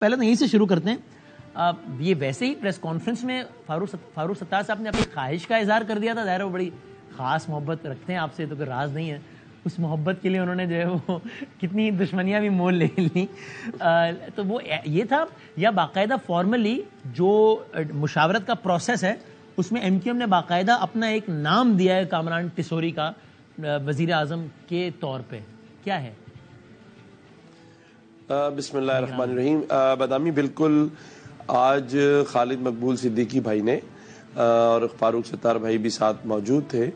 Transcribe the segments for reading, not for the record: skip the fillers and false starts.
پہلے تو یہیں سے شروع کرتے ہیں. یہ ویسے ہی پریس کانفرنس میں فاروق ستار صاحب نے اپنی خواہش کا اظہار کر دیا تھا. ظاہر ہے وہ بڑی خاص محبت رکھتے ہیں آپ سے, تو کوئی راز نہیں ہے. اس محبت کے لیے انہوں نے جو ہے وہ کتنی دشمنیاں بھی مول لے لیں. تو وہ یہ تھا, یا باقاعدہ فارملی جو مشاورت کا پروسیس ہے اس میں ایم کیو ایم نے باقاعدہ اپنا ایک نام دیا ہے کامران ٹیسوری کا وزیر اعظم کے طور پہ, کیا ہے؟ بسم اللہ الرحمن الرحیم. بادامی بالکل آج خالد مقبول صدیقی بھائی نے اور فاروق ستار بھائی بھی ساتھ موجود تھے,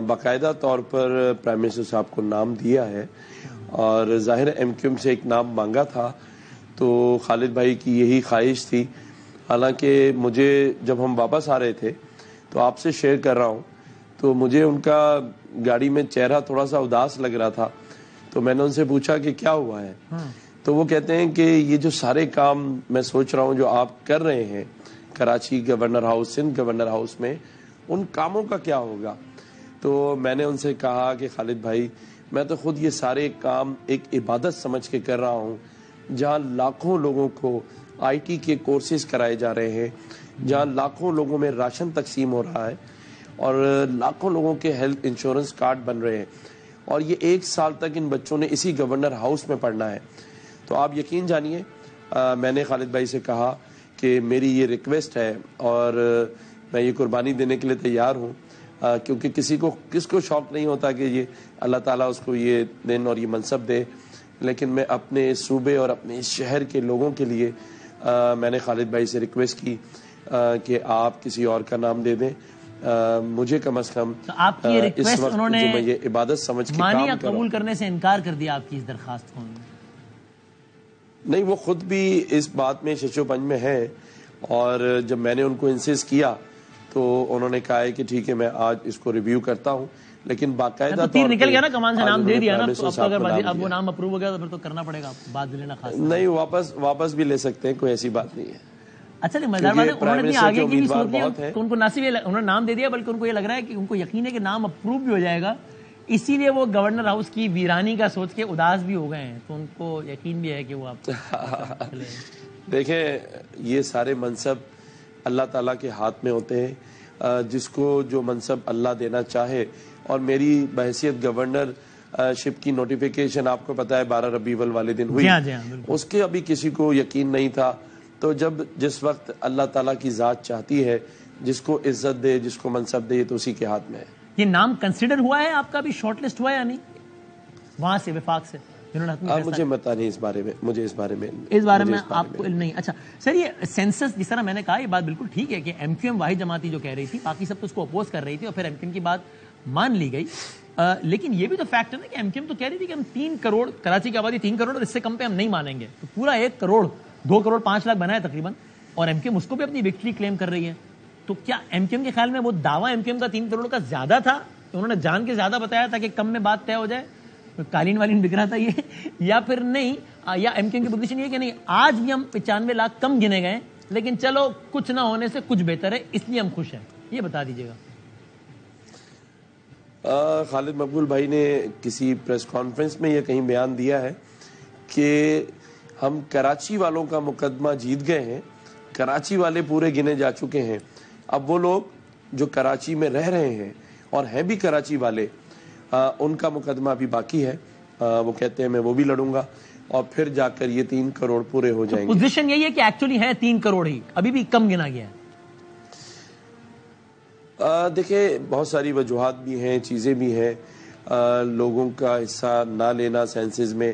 باقاعدہ طور پر پرائم منسٹر صاحب کو نام دیا ہے, اور ظاہر ایم کیو ایم سے ایک نام مانگا تھا تو خالد بھائی کی یہی خواہش تھی. حالانکہ مجھے جب ہم واپس آ رہے تھے تو آپ سے شیئر کر رہا ہوں تو مجھے ان کا گاڑی میں چہرہ تھوڑا سا اداس لگ رہا تھا, تو میں نے ان سے پوچھا کہ کیا ہوا ہے. تو وہ کہتے ہیں کہ یہ جو سارے کام میں سوچ رہا ہوں جو آپ کر رہے ہیں Karachi governor house, Sindh governor house میں, ان کاموں کا کیا ہوگا. تو میں نے ان سے کہا کہ خالد بھائی میں تو خود یہ سارے کام ایک عبادت سمجھ کے کر رہا ہوں, جہاں لاکھوں لوگوں کو آئی ٹی کے کورسز کرائے جا رہے ہیں, جہاں لاکھوں لوگوں میں راشن تقسیم ہو رہا ہے اور لاکھوں لوگوں کے ہیلتھ انشورنس کارڈ بن رہے ہیں, اور یہ 1 سال تک ان بچوں نے اسی گورنر ہاؤس میں پڑھنا ہے. تو آپ یقین جانیے میں نے خالد بھائی سے کہا کہ میری یہ ریکویسٹ ہے اور میں یہ قربانی دینے کے لیے تیار ہوں, کیونکہ کس کو شوق نہیں ہوتا کہ یہ اللہ تعالیٰ اس کو یہ دن اور یہ منصب دے, لیکن میں اپنے صوبے اور اپنے شہر کے لوگوں کے لیے میں نے خالد بھائی سے ریکویسٹ کی کہ آپ کسی اور کا نام دے دیں. مجھے کم از کم آپ کی ریکویسٹ انہوں نے جو میں یہ عبادت سمجھ کے مانی کام یا کر رہا ہوں, قبول کرنے سے انکار کر دیا آپ کی اس درخواست کو؟ نہیں, وہ خود بھی اس بات میں شش و پنج میں ہے, اور جب میں نے ان کو انسسٹ کیا تو انہوں نے کہا ہے کہ ٹھیک ہے میں آج اس کو ریویو کرتا ہوں, لیکن باقاعدہ تیر نکل گیا نا, کمان سے نام دے دیا نا, تو اب وہ نام اپروو ہو گیا تو پھر تو کرنا پڑے گا, بعد لینا خاص نہیں, واپس بھی لے سکتے ہیں, کوئی ایسی بات نہیں ہے. اچھا مزار بات ہے, انہوں نے اتنی آگے کی بھی سوچ لیا, ان کو نہ صرف انہوں نے نام دے دیا بلکہ ان کو یہ لگ رہا ہے کہ ان کو یقین ہے کہ نام اپروو بھی ہو جائے گا, اسی لیے وہ گورنر ہاؤس کی ویرانی کا سوچ کے اداس بھی ہو گئے ہیں, تو ان کو یقین بھی ہے کہ وہ آپ دیکھیں یہ سارے منصب اللہ تعالیٰ کے ہاتھ میں ہوتے ہیں, جس کو جو منصب اللہ دینا چاہے. اور میری بحیثیت گورنر شپ کی نوٹیفیکیشن آپ کو پتا ہے 12 ربیع الاول والے دن ہوئی, اس کے ابھی کسی کو یقین نہیں تھا. تو جس وقت اللہ تعالیٰ کی ذات چاہتی ہے جس کو عزت دے, جس کو منصب دے, تو اسی کے ہاتھ میں ہے. یہ نام کنسیڈر ہوا ہے آپ کا, بھی شارٹ لسٹ ہوا ہے یا نہیں وہاں سے وفاق سے؟ مجھے پتا نہیں اس بارے میں, مجھے اس بارے میں آپ کو علم نہیں. اچھا سر, یہ سینسس جس طرح میں نے کہا یہ بات بالکل ٹھیک ہے کہ ایم کیو ایم واحد جماعتی جو کہہ رہی تھی, باقی سب تو اس کو اپوز کر رہی تھی, اور پھر ایم کیو ایم کی بات مان لی گئی. لیکن یہ بھی تو فیکٹ ہے نا کہ ایم کیو ایم تو کہہ رہی تھی کہ ہم 3 کروڑ, کراچی کی آبادی 3 کروڑ, اور اس سے کم پہ ہم نہیں مانیں گے. تو پورا 1 کروڑ 2 کروڑ 5 لاکھ بنا ہے تقریباً, اور ایم کیو ایم اس کو بھی اپنی وکٹری کلیم کر رہی ہے. تو کیا ایم کیو ایم کے خیال میں وہ دعویٰ ایم کیو ایم کا 3 کروڑ کا زیادہ تھا, انہوں نے جان کے زیادہ بتایا تھا کہ کم میں بات طے ہو جائے, قالین والین بک رہا تھا یہ, یا پھر نہیں, یا ایم کیو ایم کی پوزیشن یہ کہ نہیں آج بھی ہم 95 لاکھ کم گنے گئے, لیکن چلو کچھ نہ ہونے سے کچھ بہتر ہے, اس لیے ہم خوش ہیں. یہ بتا دیجیے گا. خالد مقبول بھائی نے کسی پریس کانفرنس میں یہ کہیں بیان دیا ہے کہ ہم کراچی والوں کا مقدمہ جیت گئے ہیں, کراچی والے پورے گنے جا چکے ہیں. اب وہ لوگ جو کراچی میں رہ رہے ہیں اور ہیں بھی کراچی والے, ان کا مقدمہ ابھی باقی ہے. وہ کہتے ہیں میں وہ بھی لڑوں گا, اور پھر جا کر یہ 3 کروڑ پورے ہو جائیں گے. پوزیشن یہی ہے کہ ایکچولی ہے 3 کروڑ ہی, ابھی بھی کم گنا گیا ہے. دیکھیں بہت ساری وجوہات بھی ہیں, چیزیں بھی ہیں, لوگوں کا حصہ نہ لینا سینسز میں.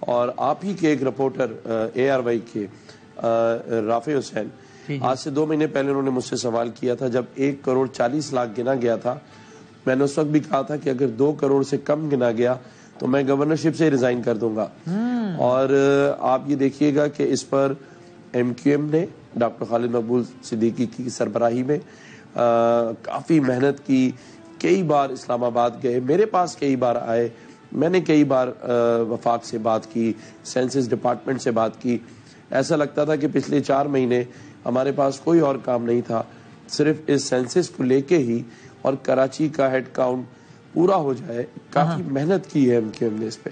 اور آپ ہی کے ایک رپورٹر اے آر وائی کے رافع حسین, آج سے 2 مہینے پہلے انہوں نے مجھ سے سوال کیا تھا, جب 1 کروڑ 40 لاکھ گنا گیا تھا, میں نے اس وقت بھی کہا تھا کہ اگر 2 کروڑ سے کم گنا گیا تو میں گورنرشپ سے ریزائن کر دوں گا. اور آپ یہ دیکھیے گا کہ اس پر ایم کیو ایم نے ڈاکٹر خالد مقبول صدیقی کی سربراہی میں کافی محنت کی. کئی بار اسلام آباد گئے, میرے پاس کئی بار آئے, میں نے کئی بار وفاق سے بات کی, سینسس ڈپارٹمنٹ سے بات کی. ایسا لگتا تھا کہ پچھلے 4 مہینے ہمارے پاس کوئی اور کام نہیں تھا, صرف اس سینسس کو لے کے ہی, اور کراچی کا ہیڈ کاؤنٹ پورا ہو جائے. کافی محنت کی ہے ایم کیو ایم نے اس پہ.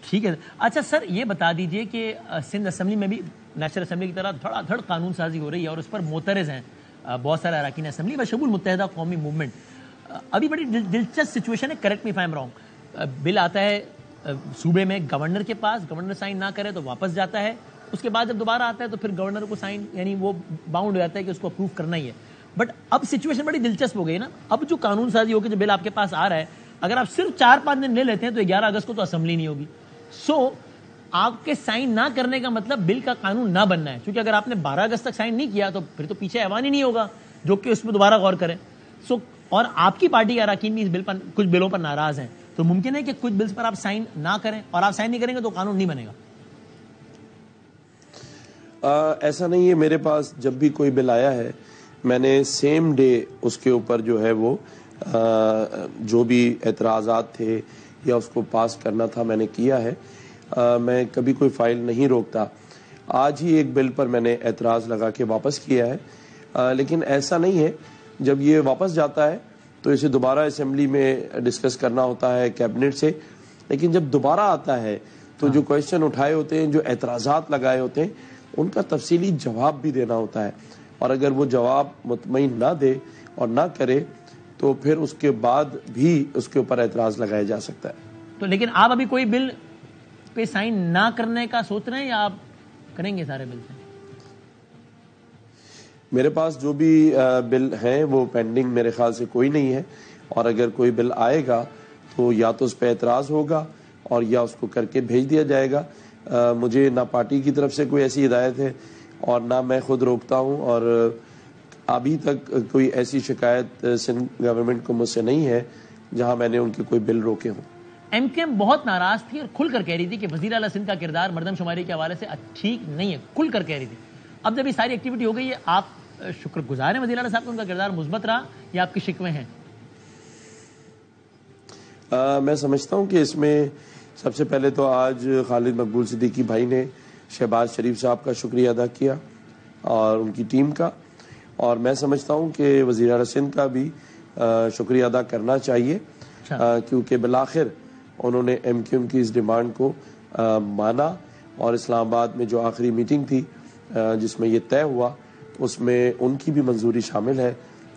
ٹھیک ہے. اچھا سر, یہ بتا دیجئے کہ سندھ اسمبلی میں بھی نیشنل اسمبلی کی طرح دھڑا دھڑ قانون سازی ہو رہی ہے اور اس پر معترض ہیں بہت سارے اراکین اسمبلی بشمول متحدہ قومی موومنٹ. ابھی بڑی دلچسپ سچویشن ہے, correct me if I am wrong. Bill آتا ہے صوبے میں گورنر کے پاس, گورنر سائن نہ کرے تو واپس جاتا ہے, اس کے بعد جب دوبارہ آتا ہے تو پھر گورنر کو سائن, یعنی وہ باؤنڈ ہو جاتا ہے کہ اس کو اپروو کرنا ہی ہے. بٹ اب سچویشن بڑی دلچسپ ہو گئی نا. اب جو قانون سازی ہوگی, جو بل آپ کے پاس آ رہا ہے, اگر آپ صرف 4-5 دن لے لیتے ہیں تو 11 اگست کو تو اسمبلی نہیں ہوگی. سو آپ کے سائن نہ کرنے کا مطلب بل کا قانون نہ بننا ہے, کیونکہ اگر آپ نے 12 اگست تک سائن نہیں کیا تو پھر تو پیچھے ایوان ہی نہیں ہوگا جو کہ اس پہ دوبارہ غور کریں. سو اور آپ کی پارٹی کے اراکین بھی اس بل پر, کچھ بلوں پر ناراض ہیں, تو ممکن ہے کہ کچھ بلز پر آپ سائن نہ کریں, اور آپ سائن نہیں کریں گے تو قانون نہیں بنے گا. ایسا نہیں ہے. میرے پاس جب بھی کوئی بل آیا ہے میں نے سیم ڈے اس کے اوپر جو ہے وہ جو بھی اعتراضات تھے یا اس کو پاس کرنا تھا میں نے کیا ہے. میں کبھی کوئی فائل نہیں روکتا. آج ہی ایک بل پر میں نے اعتراض لگا کے واپس کیا ہے. لیکن ایسا نہیں ہے, جب یہ واپس جاتا ہے تو اسے دوبارہ اسمبلی میں ڈسکس کرنا ہوتا ہے کیبنٹ سے. لیکن جب دوبارہ آتا ہے تو جو کویشچن اٹھائے ہوتے ہیں, جو اعتراضات لگائے ہوتے ہیں, ان کا تفصیلی جواب بھی دینا ہوتا ہے. اور اگر وہ جواب مطمئن نہ دے اور نہ کرے تو پھر اس کے بعد بھی اس کے اوپر اعتراض لگایا جا سکتا ہے. تو لیکن آپ ابھی کوئی بل پہ سائن نہ کرنے کا سوچ رہے ہیں یا آپ کریں گے سارے بل سے؟ میرے پاس جو بھی بل ہیں وہ پینڈنگ میرے خیال سے کوئی نہیں ہے, اور اگر کوئی بل آئے گا تو یا تو اس پہ اعتراض ہوگا اور یا اس کو کر کے بھیج دیا جائے گا. مجھے نہ پارٹی کی طرف سے کوئی ایسی ہدایت ہے اور نہ میں خود روکتا ہوں, اور ابھی تک کوئی ایسی شکایت سندھ گورنمنٹ کو مجھ سے نہیں ہے جہاں میں نے ان کے کوئی بل روکے ہوں. ایم کیو ایم بہت ناراض تھی اور کھل کر کہہ رہی تھی کہ وزیر اعلیٰ سندھ کا کردار مردم شماری کے حوالے سے ٹھیک نہیں ہے, کھل کر کہہ رہی تھی. اب جب یہ ساری ایکٹیویٹی ہو گئی ہے, آپ شکر گزار ہیں وزیر اعلیٰ صاحب کا, ان کا کردار مثبت رہا یا آپ کی شکوے ہیں؟ میں سمجھتا ہوں کہ اس میں سب سے پہلے تو آج خالد مقبول صدیقی بھائی نے شہباز شریف صاحب کا شکریہ ادا کیا اور ان کی ٹیم کا, اور میں سمجھتا ہوں کہ وزیر اعلیٰ سندھ کا بھی شکریہ ادا کرنا چاہیے, کیونکہ بالآخر انہوں نے ایم کیو ایم کی اس ڈیمانڈ کو مانا, اور اسلام آباد میں جو آخری میٹنگ تھی جس میں یہ طے ہوا اس میں ان کی بھی منظوری شامل ہے,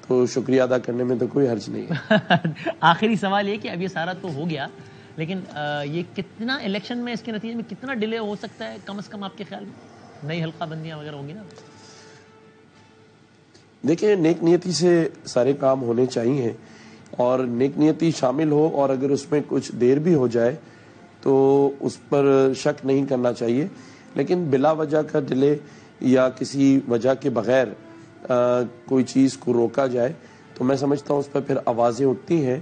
تو شکریہ ادا کرنے میں تو کوئی حرج نہیں ہے. آخری سوال یہ کہ اب یہ سارا تو ہو گیا, لیکن یہ کتنا الیکشن میں اس کے نتیجے میں کتنا ڈیلے ہو سکتا ہے کم از کم آپ کے خیال میں؟ نئی حلقہ بندیاں وغیرہ ہوں گی نا. دیکھیں, نیک نیتی سے سارے کام ہونے چاہیے اور نیک نیتی شامل ہو, اور اگر اس میں کچھ دیر بھی ہو جائے تو اس پر شک نہیں کرنا چاہیے. لیکن بلا وجہ کا ڈیلے یا کسی وجہ کے بغیر کوئی چیز کو روکا جائے تو میں سمجھتا ہوں اس پر پھر آوازیں اٹھتی ہیں.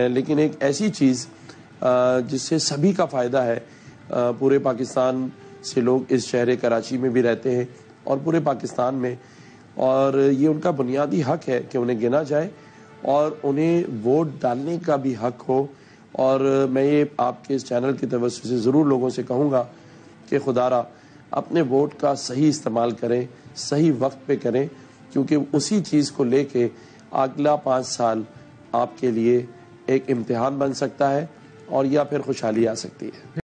لیکن ایک ایسی چیز جس سے سبھی کا فائدہ ہے, پورے پاکستان سے لوگ اس شہر کراچی میں بھی رہتے ہیں اور پورے پاکستان میں, اور یہ ان کا بنیادی حق ہے کہ انہیں گنا جائے اور انہیں ووٹ ڈالنے کا بھی حق ہو. اور میں یہ آپ کے اس چینل کی توسط سے ضرور لوگوں سے کہوں گا کہ خدا را اپنے ووٹ کا صحیح استعمال کریں, صحیح وقت پہ کریں, کیونکہ اسی چیز کو لے کے اگلا 5 سال آپ کے لیے ایک امتحان بن سکتا ہے اور یا پھر خوشحالی آ سکتی ہے.